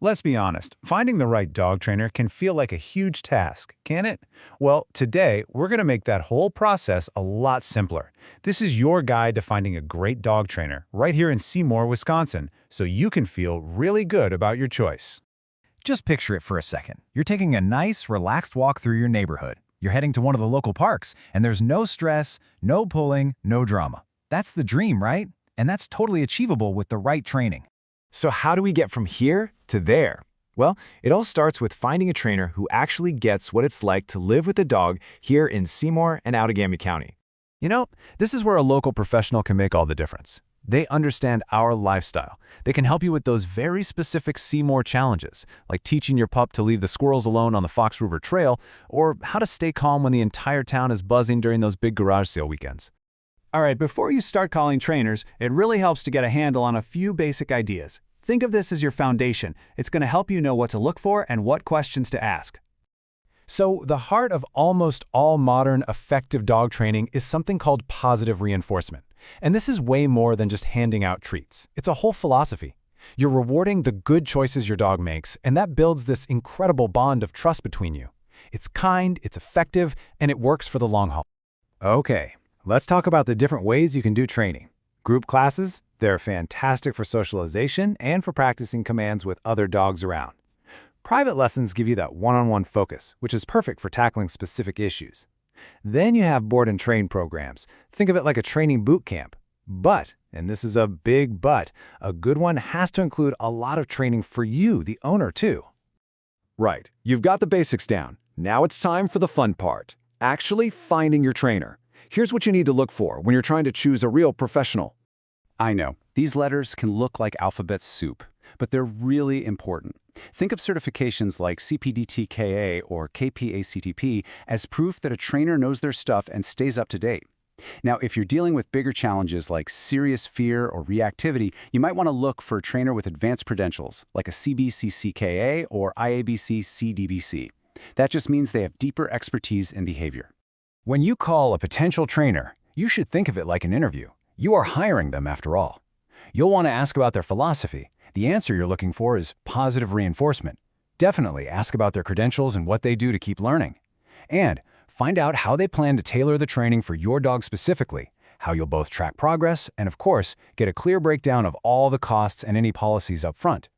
Let's be honest, finding the right dog trainer can feel like a huge task, can't it? Well, today, we're going to make that whole process a lot simpler. This is your guide to finding a great dog trainer right here in Seymour, Wisconsin, so you can feel really good about your choice. Just picture it for a second. You're taking a nice, relaxed walk through your neighborhood. You're heading to one of the local parks, and there's no stress, no pulling, no drama. That's the dream, right? And that's totally achievable with the right training. So how do we get from here to there? Well, it all starts with finding a trainer who actually gets what it's like to live with a dog here in Seymour and Outagamie County. You know, this is where a local professional can make all the difference. They understand our lifestyle. They can help you with those very specific Seymour challenges, like teaching your pup to leave the squirrels alone on the Fox River Trail, or how to stay calm when the entire town is buzzing during those big garage sale weekends. All right, before you start calling trainers, it really helps to get a handle on a few basic ideas. Think of this as your foundation. It's going to help you know what to look for and what questions to ask. So, the heart of almost all modern, effective dog training is something called positive reinforcement. And this is way more than just handing out treats. It's a whole philosophy. You're rewarding the good choices your dog makes, and that builds this incredible bond of trust between you. It's kind, it's effective, and it works for the long haul. Okay, let's talk about the different ways you can do training. Group classes, they're fantastic for socialization and for practicing commands with other dogs around. Private lessons give you that one-on-one focus, which is perfect for tackling specific issues. Then you have board and train programs. Think of it like a training boot camp. But, and this is a big but, a good one has to include a lot of training for you, the owner, too. Right, you've got the basics down. Now it's time for the fun part, actually finding your trainer. Here's what you need to look for when you're trying to choose a real professional. I know, these letters can look like alphabet soup, but they're really important. Think of certifications like CPDT-KA or KPACTP as proof that a trainer knows their stuff and stays up to date. Now, if you're dealing with bigger challenges like serious fear or reactivity, you might want to look for a trainer with advanced credentials, like a CBCCKA or IABC-CDBC. That just means they have deeper expertise in behavior. When you call a potential trainer, you should think of it like an interview. You are hiring them after all. You'll want to ask about their philosophy. The answer you're looking for is positive reinforcement. Definitely ask about their credentials and what they do to keep learning. And find out how they plan to tailor the training for your dog specifically, how you'll both track progress, and of course, get a clear breakdown of all the costs and any policies up front.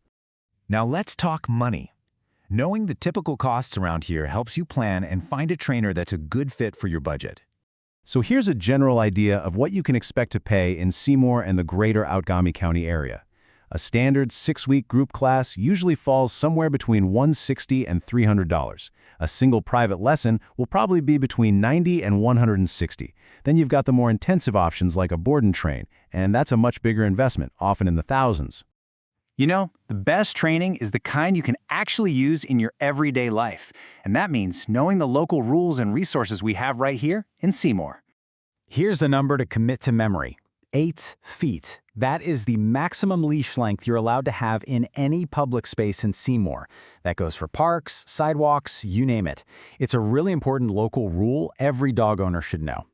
Now let's talk money. Knowing the typical costs around here helps you plan and find a trainer that's a good fit for your budget. So here's a general idea of what you can expect to pay in Seymour and the greater Outagamie County area. A standard 6-week group class usually falls somewhere between $160 and $300. A single private lesson will probably be between $90 and $160. Then you've got the more intensive options like a board and train, and that's a much bigger investment, often in the thousands. You know, the best training is the kind you can actually use in your everyday life. And that means knowing the local rules and resources we have right here in Seymour. Here's a number to commit to memory. 8 feet. That is the maximum leash length you're allowed to have in any public space in Seymour. That goes for parks, sidewalks, you name it. It's a really important local rule every dog owner should know.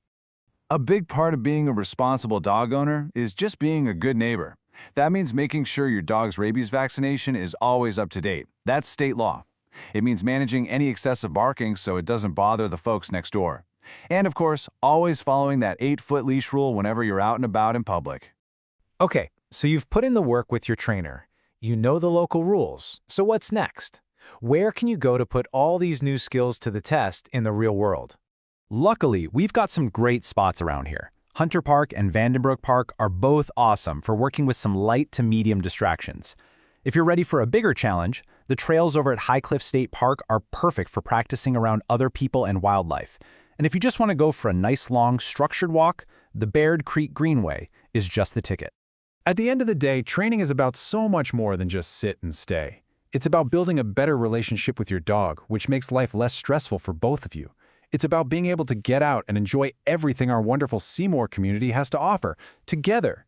A big part of being a responsible dog owner is just being a good neighbor. That means making sure your dog's rabies vaccination is always up to date. That's state law. It means managing any excessive barking so it doesn't bother the folks next door. And of course, always following that 8-foot leash rule whenever you're out and about in public. Okay, so you've put in the work with your trainer. You know the local rules. So what's next? Where can you go to put all these new skills to the test in the real world? Luckily, we've got some great spots around here. Hunter Park and Vandenbroek Park are both awesome for working with some light to medium distractions. If you're ready for a bigger challenge, the trails over at High Cliff State Park are perfect for practicing around other people and wildlife. And if you just want to go for a nice long, structured walk, the Baird Creek Greenway is just the ticket. At the end of the day, training is about so much more than just sit and stay. It's about building a better relationship with your dog, which makes life less stressful for both of you. It's about being able to get out and enjoy everything our wonderful Seymour community has to offer, together.